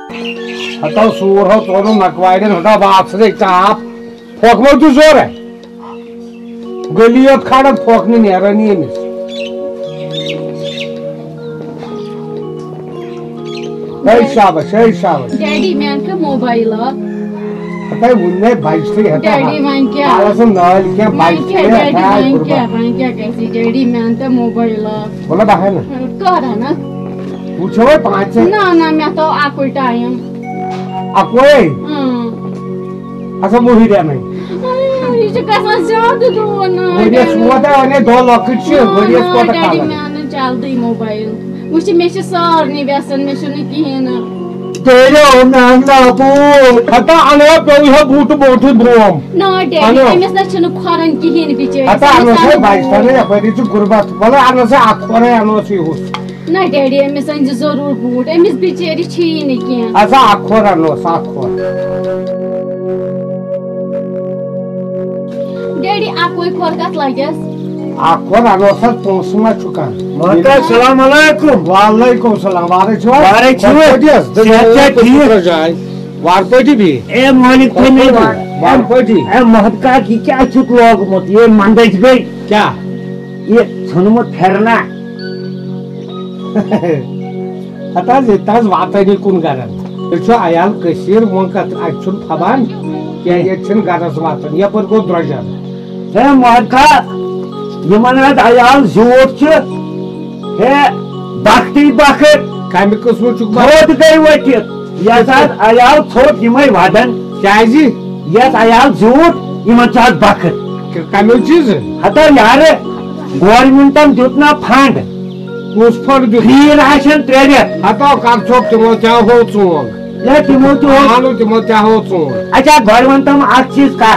हटाओ सूर हो तोड़ो नकवाइडन हटाओ बाप से चाप फोकमो तू जोर है गलियों खाड़ा फोकने नहीं आ रहा नहीं है मिस सही शाबाश डैडी मैन का मोबाइल हटाओ उन्ने बाइक से हटाओ डैडी मैन क्या आलसम नाल क्या बाइक से डैडी मैन क्या कैसी डैडी मैन का मोबाइल बोला बाहर ना कर है ना पूछो भाई 5 से ना मैं तो आपको टाइम अकोई अच्छा मुही रे नहीं ये जो कैसा ज्यादा दो ना मुझे सुवाता है 2 लाख से मुझे इसको तक डैडी मैन चलती मोबाइल मुझे में से सार नहीं व्यसन में सुनी की है ना तेरे नांगला बू हटा अनवा पे हो बूट बोठी ब्रोम ना डैडी में से छन खरन की है बिचे हटा अनवा से बाइक तने पड़ी तू गुरबात बोला अनवा से आखरे अनवा से हो ना डैडी में संज जरूर बूट एमिस बिचेरी छी नहीं किया अच्छा आखोर अनवा साखोर डैडी आप कोई खोरगत लागस आखोर अनवा से पोसमा चुका माता सलाम अलैकुम वालेकुम सलाम वारे छो सेहत ठीक जाए वारपटी भी ए मालिक थे नहीं वारपटी ए महत्का की क्या चुक लोग मत ये मंदेज गई क्या ये छनमत फेरना आता जेतास वातानी कुन गारन छो आयाल कशीर वंकत अछुन फबान क्या ये छन गारस वातन या पर को द्रजा हे महत्का ये मनत आयाल जोत छ हे बख्ती बखर कामी कसम चुक बहुत गई वट या साथ आयाल छोट यमय वादन क्याजी यस आयाल जोत यमन चात बखर कामी चीज हता यार गवर्नमेंटन दितना फंड उस पर जो फ्री राशन ट्रेड हटाओ काम छोक तुम क्या हो चोंग ये तिमो तो हालो तुम क्या हो चोंग अच्छा गवर्नमेंटम एक चीज का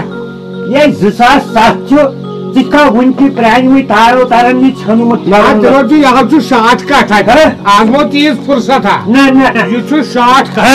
ये 2007 छ जिसका वंकी प्राइमरी तारो तारनी छनुमत ना चलो जी यहाँ जो 60 का था आज वो 30 फुर्सत था ना ये जो 60 का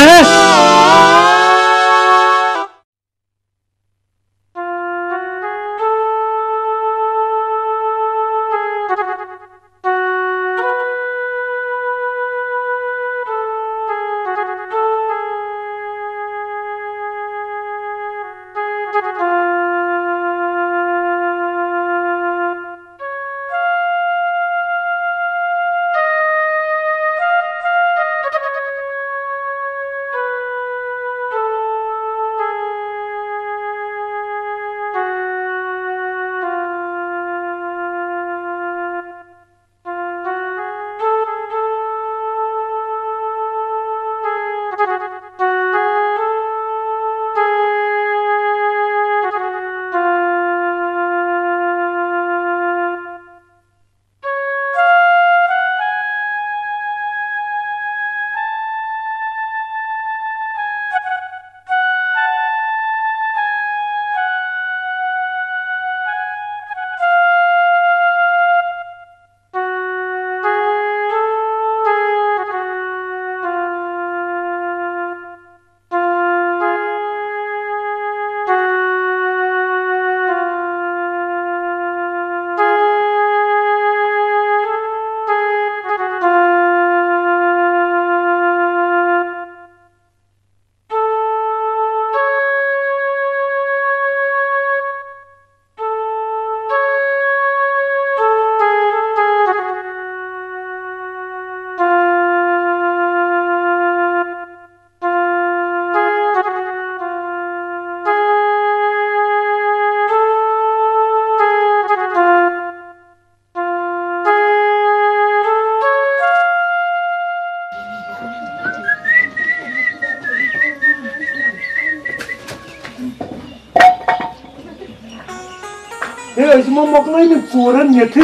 इसमें मकना ही चोरन नेथी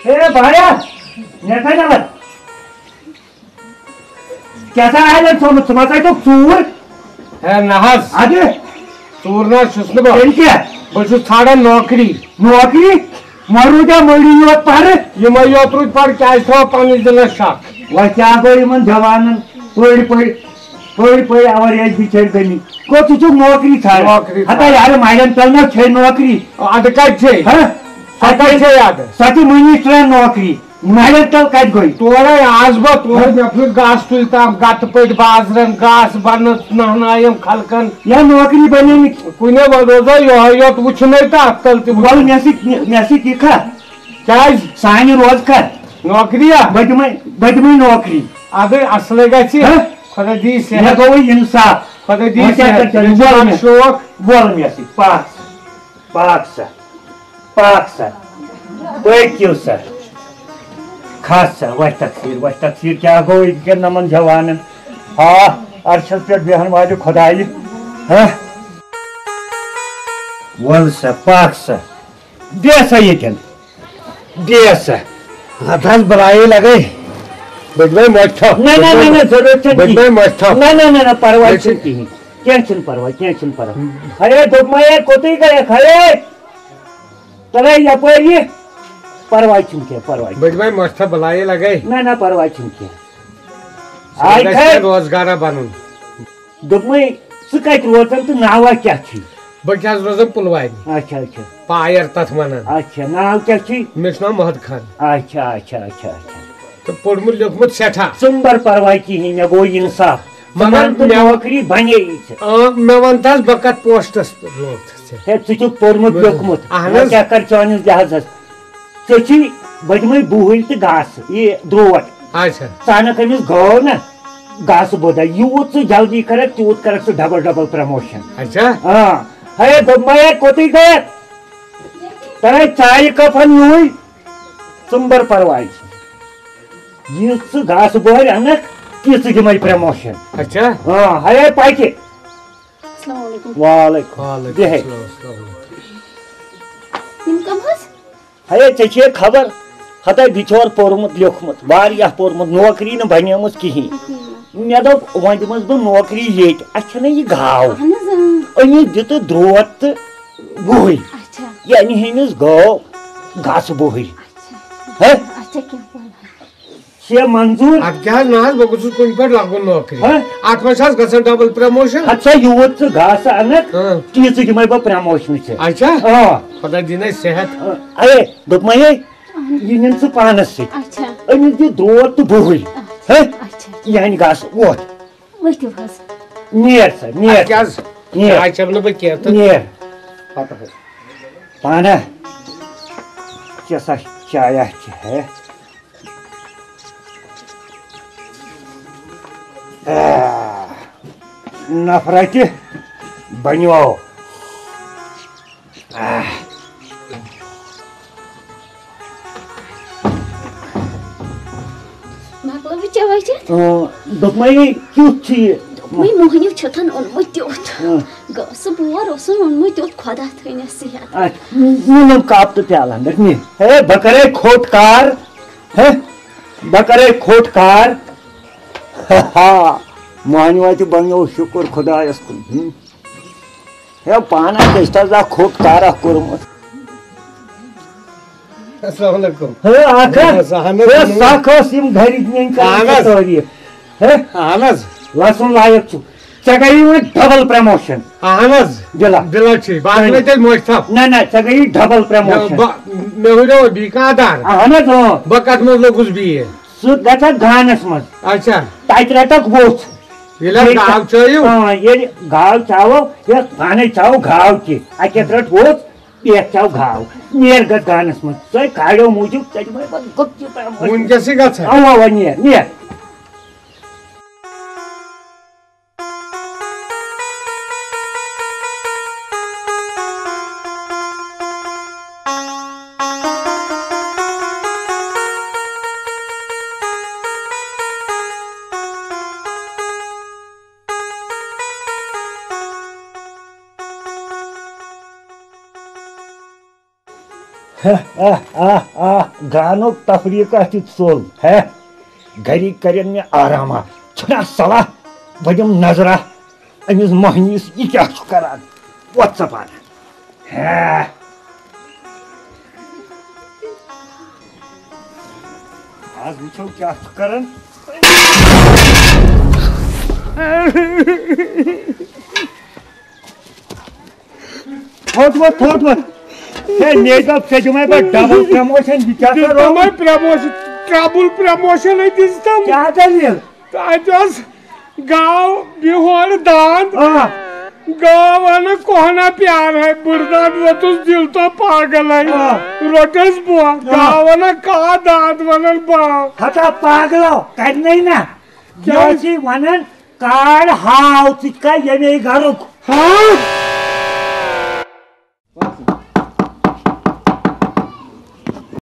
हे भाया नेथा ना कैसा है तो समाचार तो चोर है नहस आगे चोर ना सुस्न बा क्या बस थाड़ा नौकरी मरुदा मरी पर ये मैं योत्रुज पर क्या था 5 दिन शक वह क्या कोई मन जवान पढ़ और एक बिचार गनी को तू नौकरी था नौकरी हता यार मैडम चलना छे नौकरी अटका छे हां याद सो मिनिस्टर नौकरी मगर तल कत गई तोरे आज बह तोरे मे फिर घास तुल ताम गत पे बाजरन घास बन नहनायम खलकन या नौकरी बने कुने रोजो योत वुचने तल बोल मे क्या क्या सान रोज कर नौकरिया बदम नौकरी अगर असल ग खुदा दी मे गो इंसाफ खुदा दी शौक बोल मे पाक पाक सर पक्यू सर खास सर वह तकसीर क्या गो इनके नमन जवान हाँ अरशद पे बेहन वाले खुदाई हाँ बोल सर पाक सर दे सा ये दे सर हथास बनाए लगे बदले मच्छा नहीं जरूरत बदले मच्छा नहीं परवाह नहीं क्या परवाह अरे दुखमाया कोती गए खड़े चले यपरी परवाह क्या परवाह बदले मच्छा बनाए लगे ना परवाह क्या आज रोजगार बन दुखमाई सह कत रोजन तो नावा क्या बस रोजान पुलवामी अच्छा पायर तथ वन अच्छा नाव क्या मे नाम महद खान अच्छा तो पोर्मुत लिखमुत सेठा सुंबर परवाह कहीं मे गो इंसाफ मगर नौकरी बने मे वन तस बह कत पोस्टस छु पोर्मुत लिखमुत क्या कर चानिस लिहाजस चे बदम बुहल तो घास ये द्रोट अच्छा सानक अमिस गो ना घास बोदा यूत सह जल्दी कर तूत कर डबल प्रमोशन अच्छा हाँ है दोपमाया कोती गए तरह चाय कफन यू सुंबर परवाह ये घास बोर अनक तीस दिम प्रमोशन अच्छा हाँ है पाके वालेकुम है चे खबर हता बिचोर पोर्मुत लिखमुत वारिया पोर्मुत नौकरी न बनेम कहीं मे दोप वह दिमस बह नौकरी ये अच्छा ये गाव अमिस दित द्रोट तो बुहल यानी हमिस गो घास बुहल से मंजूर अब क्या ना बह गुस कुन पे लगन नौकरी अत मज डबल प्रमोशन अच्छा यूत घास अनक तीस दिम बह प्रमोशन अच्छा खुदा दिन सेहत अरे दोपमा यह निन सह पानस अमिस दि द्रोट तो बुहल यानी घास वोत नेर सर नेर क्या नेर पाना कैसा चाय है नफरत बनो दोपमा क्युत मोहनी छथन ओनमुत त्योत गस बोर ओसन ओनमुत त्योत खुदा थैने सेहत नुनम काप तो प्याल अंदर नी है बकरे खोटकार है बकरे खोटकार हा मानवा तो बनो शुक्र खुदायस कुन है पाना कष्टा खोटकार कोरमुत अस्सलाम वालेकुम है आखा है साखस इम घरी नीन का तोरी है आनस लसन लायक छु चगई में डबल प्रमोशन आनस दिला छी बात में ते मोस्ता ना चगई डबल प्रमोशन मे हो बीकादार आनस बकत में लोगुस भी है सु गता गानस मत अच्छा ताइत रटक वोच ये गाव चाहिए हां ये गाव चावो ये खाने चाव गाव की आके रट वोच एक चाव घाव नेर गत गानस मत सो काडो मुजु तज में गप प्रमोशन उन कैसे गत है आवा नेर गानो तफरीका सोल है घरी करें मे आरामा छुना सलाह बजम नजरा अमिस मोहनीस यह क्या करान वोत सपाना आज वो क्या करान थोट मे दिमे double promotion promotion trouble promotion क्या दलील गाँव बिहोर दांत गाँव वाला कोहना प्यार है बुरदान वतुस दिल तो पागल है रोटस बुआ गाँव वाला का दांत वाला बाव हटा पागलो करने ना क्या सी वनन कार्ड हाउ चिका ये नहीं घरों हाँ